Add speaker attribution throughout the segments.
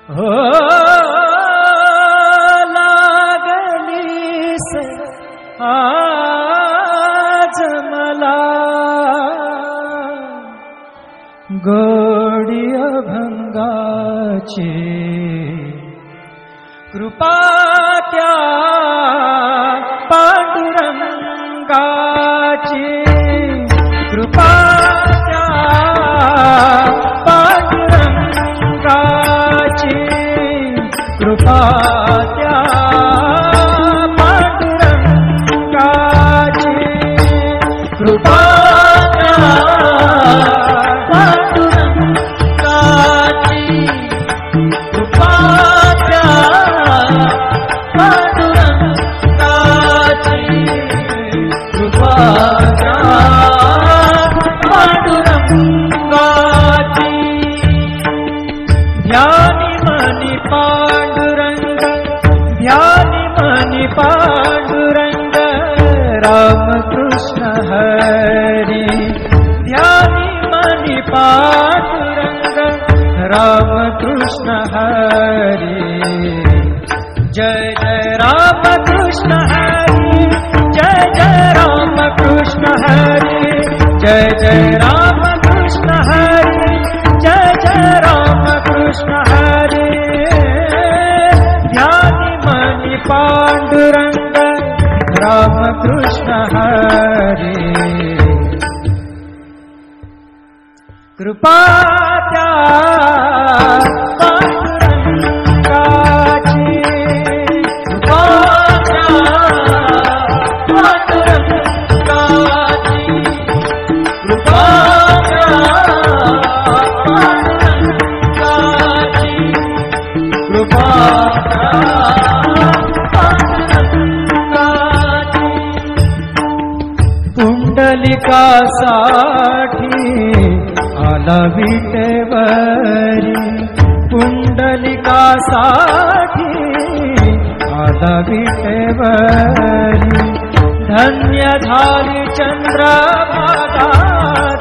Speaker 1: हो लागलीस आज मला गोडी अभंगाची कृपा त्या पांडुरंगाची कृपा त्या पांडुरंगाची कृपा त्या पांडुरंगाची कृपा त्या पांडुरंगाची कृपा त्या पांडुरंगाची कृपा त्या पांडुरंगाची ध्यानी मनी पांडुरंग ध्यानी मनी पांडुरंग रामकृष्ण हरी ध्यानी मनी पांडुरंग रामकृष्ण हरी जय जय रामकृष्ण हरी जय जय रामकृष्ण हरी जय जय रामकृष्ण हरी जय जय रामकृष्ण हरी ध्यानी मनी पांडुरंग रामकृष्ण हरी कृपा त्या पांडुरंगाची कृपा त्या पांडुरंगाची कृपा त्या पांडुरंगाची कृपा त्या पांडुरंगाची पुंडलिकासाठी आला विटेवरी पुंडलिकासाठी आला विटेवरी धन्य झाली चंद्रभागा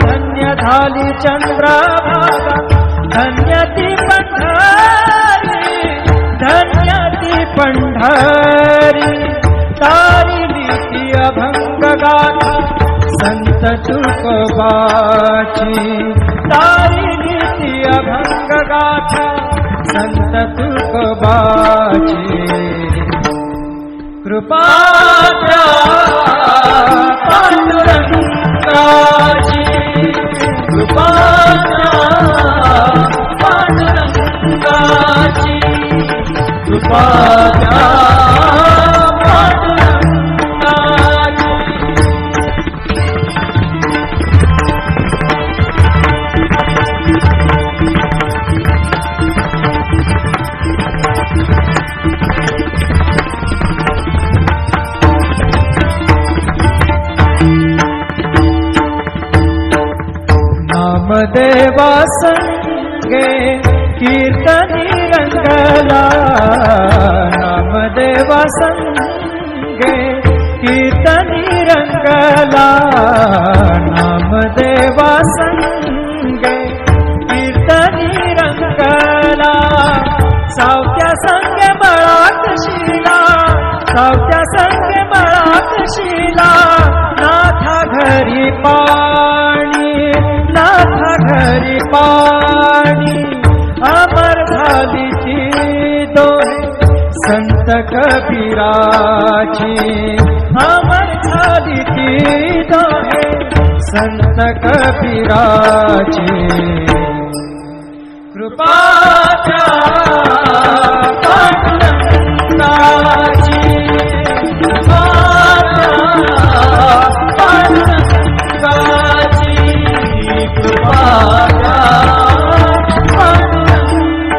Speaker 1: धन्य झाली चंद्रभागा धन्य ती पंढरी धन्य ती पंढरी तारिली ती अभंग गाथा संत तुकोबाची तारिली ती अभंग गाथा संत तुकोबाची कृपा त्या पांडुरंगाची कृपा त्या पांडुरंगाची कृपा त्या नामदेवा संगे कीर्तनी रंगला नामदेवा संगे कीर्तनी रंगला नामदेवा संगे कीर्तनी रंगला सावत्या संगे बळात शिला सावत्या संगे बळात शिला नाथा घरी पाणी नाथा घरी पाणी अमर झाली ती दोहे संत कबीराची अमर झाली ती दोहे संत कबीराची कृपा त्या पांडुरंगाची कृपा त्या पांडुरंगाची कृपा त्या पांडुरंगाची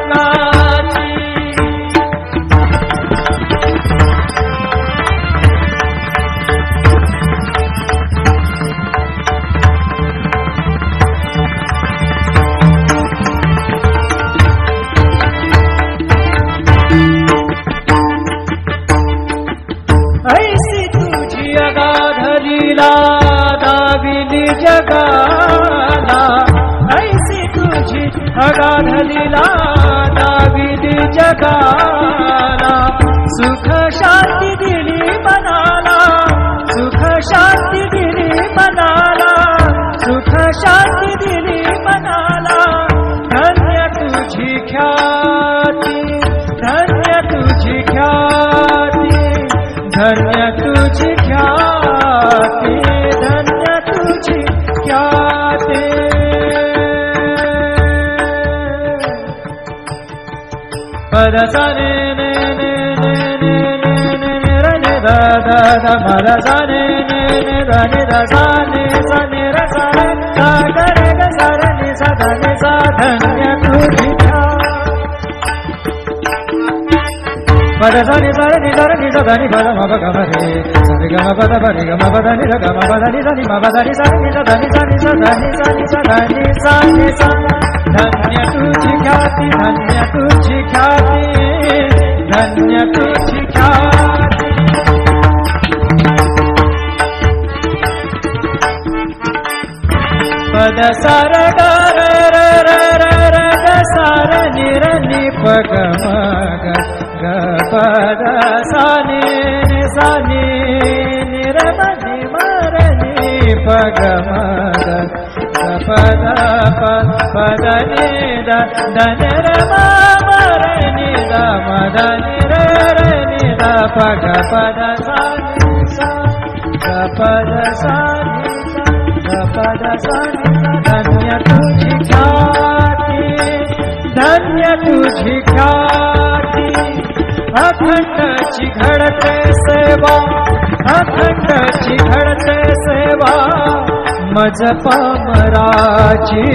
Speaker 1: जगाला, सुख शांती दिली मनाला, सुख शांती दिली मनाला, सुख शांती दिली मनाला. धन्य तुझी ख्याती, धन्य तुझी ख्याती, धन्य तुझी ख्याती, धन्य तुझी ख्याती. पद सा ने ने ने ने ने ने ने रे ने दा दा दा पद सा ने ने ने दा ने दा सा ने सा ने रे सा रे सा गा रे गा सा रे ने सा धा ने सा. धन्य तुझी पद सा ने सा रे नि सा रे नि सा धा नि पद म प ग म रे सा रे ग म प द प रे ग म प द नि रे ग म प द नि सा नि म प द नि सा नि सा धा नि सा नि सा धा नि सा नि सा धा नि सा नि सा. धन्य तुझी ख्याती, धन्य तुझी ख्याती, धन्य तुझी ख्याती. पद सा र ग र र र र र ग सा र नि र नि प ग म ग ग प द सा नि नि सा नि नि र म नि म र नि प ग म ग प द प प द नि द द न र म म र नि द म द नि र र नि द प ग प द सा नि सा ग प द सा नि सा ग प द सा नि सा. धन्य तुझी ख्याती, धन्य तुझी ख्याती. अखंडची घडते सेवा, अखंडची घडते सेवा, मज पामराची.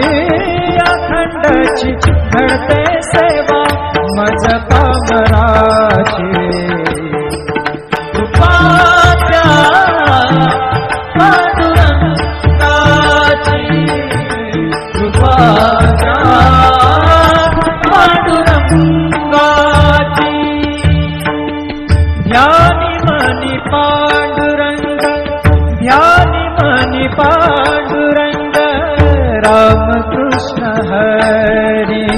Speaker 1: अखंडची घडते सेवा, मज पामराची. कृपाच्या पांडुरंगाची, कृपाच्या पांडुरंगाची. ध्यानी मनी पांडुरंग, ध्यानी मनी पांडुरंग, रामकृष्ण हरी.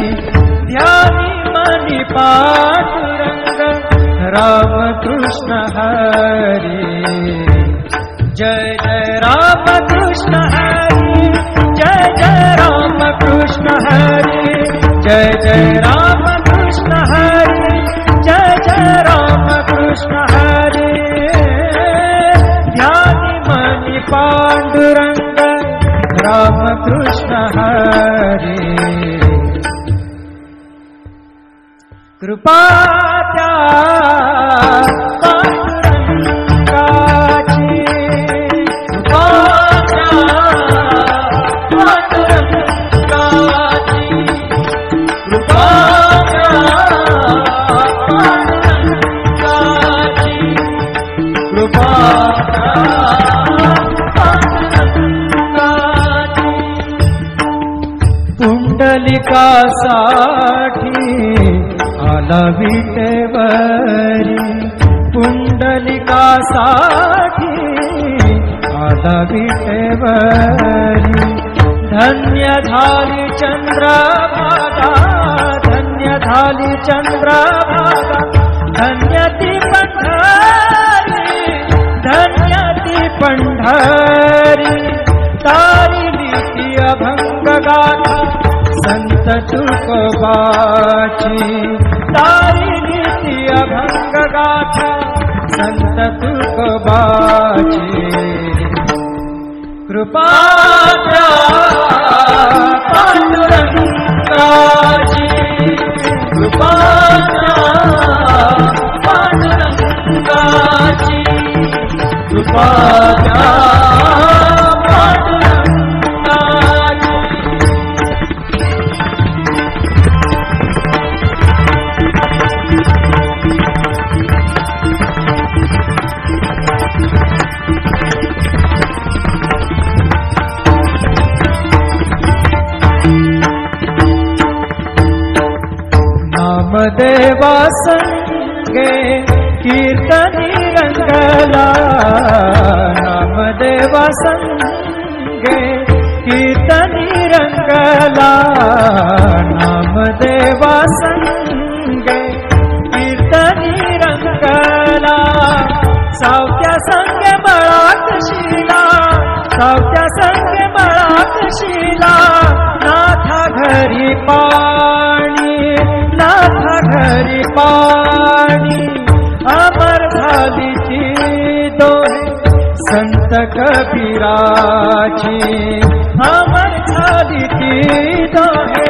Speaker 1: ध्यानी मनी पांडुरंग, रामकृष्ण हरी. जय जय रामकृष्ण हरी, जय जय रामकृष्ण हरी, जय जय रामकृष्ण हरी, जय जय रामकृष्ण हरी. ध्यानी मनी पांडुरंग, रामकृष्ण हरी. कृपा त्या पांडुरंगाची, कृपा त्या पांडुरंगाची, कृपा त्या पांडुरंगाची, कृपा त्या पांडुरंगाची. पुंडलिकासाठी आला विटेवरी, पुंडलिकासाठी आला विटेवरी. धन्य झाली चंद्रभागा, धन्य झाली चंद्रभागा, धन्य ती पंढरी, धन्य ती पंढरी. तारिली ती अभंग गाथा संत तुकोबाची, तारिली ती अभंग गाथा संत तुकोबाची. कृपा त्या पांडुरंगाची, कृपा त्या पांडुरंगाची, कृपा त्या पांडुरंगाची. नामदेवा संगे कीर्तनी रंगला, नामदेवा संगे कीर्तनी रंगला, नामदेवा संगे सावत्या संगे बळात शिला, सावत्या संगे बळात शिला, नाथा घरी पाणी, नाथा घरी पाणी, अमर झाली ती दोहे संत कबीराची, अमर झाली ती दोहे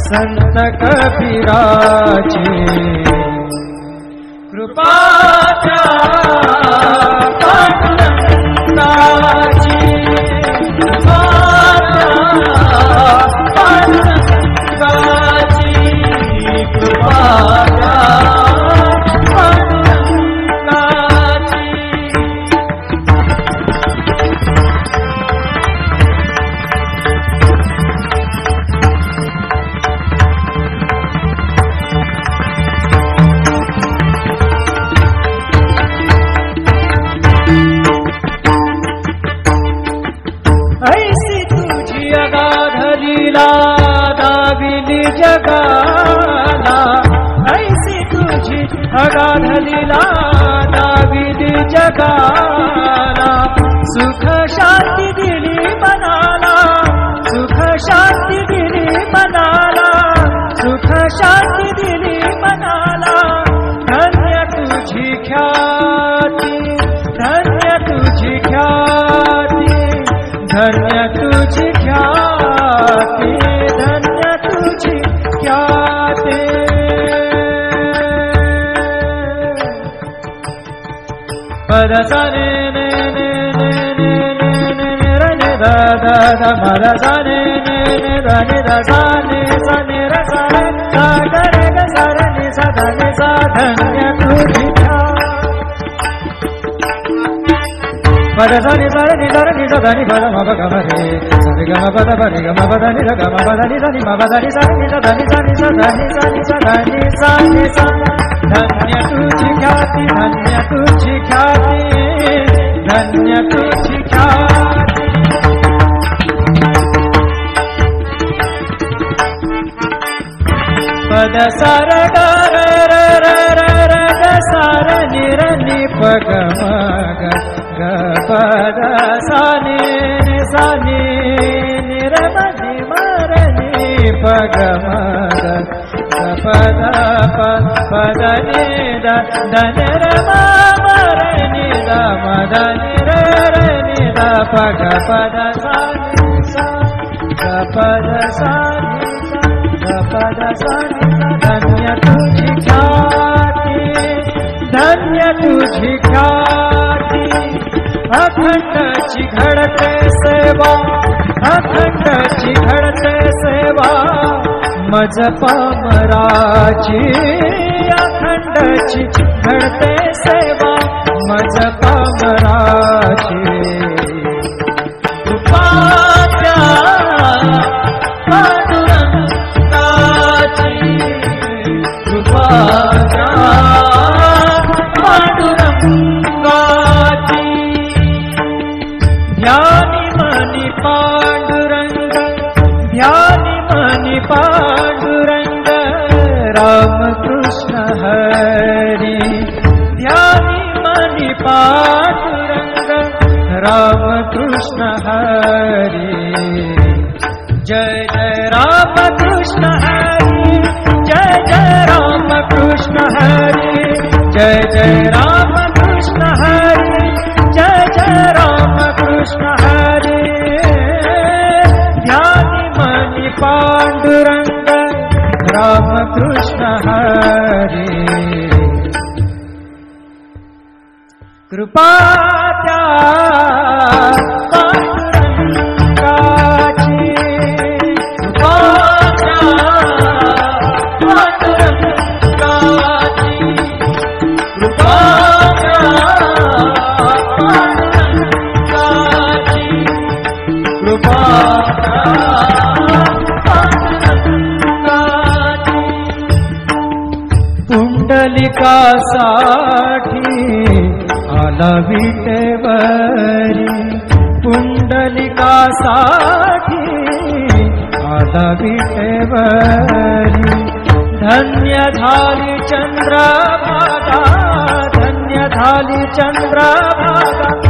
Speaker 1: संत कबीराची. कृपा त्या पांडुरंगाची, कृपा त्या पांडुरंगाची, कृपा त्या पांडुरंगाची. ऐसी तुझी अगाध लीला दाविली जगाला, ऐसी तुझी अगाध लीला दाविली जगाला. सुख शांती दिली मनाला, सुख शांती दिली मनाला, सुख शांती दिली मनाला. धन्य तुझी ख्याती, धन्य तुझी ख्याती, धन्य तुझी ख्याती, धन्य तुझी ख्याती. पद सा ने ने ने ने ने ने ने रे ने दा दा दा पद सा ने ने ने दा ने दा सा ने सा ने रे सा रे सा गा रे गा सा रे ने सा दा ने सा. धन्य तुझी पद सा नि सा रे नि सा रे नि सा दा नि पद म प ग म रे सा रे ग म प द प रे ग म प द नि रे ग म प द नि सा नि म प द नि सा नि सा दा नि सा नि सा दा नि सा नि सा दा नि सा नि सा. धन्य तुझी ख्याती, धन्य तुझी ख्याती, धन्य तुझी ख्याती. पद सा र ग र र र र र ग सा र नि र नि प ग म ग ग प द सा नि नि सा नि नि र म नि म र नि प ग म ग ग प द प प द नि द द नि र म म र नि द म द नि र र नि द प ग प द सा नि सा ग प द सा नि सा ग प द सा नि सा. धन्य तुझी ख्याती, धन्य तुझी ख्याती. अखंडची घडते सेवा, अखंडची घडते सेवा मज पामराची, अखंडची घडते सेवा मज पामराची. कृपा त्या पांडुरंगाची, कृपा त्या पांडुरंगाची. ध्यानी मनी पांडुरंग, ध्यानी मनी पांडुरंग, रामकृष्ण हरी. ध्यानी मनी पांडुरंग, रामकृष्ण हरी. जय जय रामकृष्ण हरी, जय जय रामकृष्ण हरी, जय जय रामकृष्ण हरी, जय जय रामकृष्ण हरी. ध्यानी मनी पांडुरंग, रामकृष्ण हरी. कृपा त्या पांडुरंगाची, कृपा त्या पांडुरंगाची, कृपा त्या पांडुरंगाची, कृपा त्या पांडुरंगाची. पुंडलिकासाठी आला विटेवरी, पुंडलिकासाठी आला विटेवरी. धन्य झाली चंद्रभागा, धन्य झाली चंद्रभागा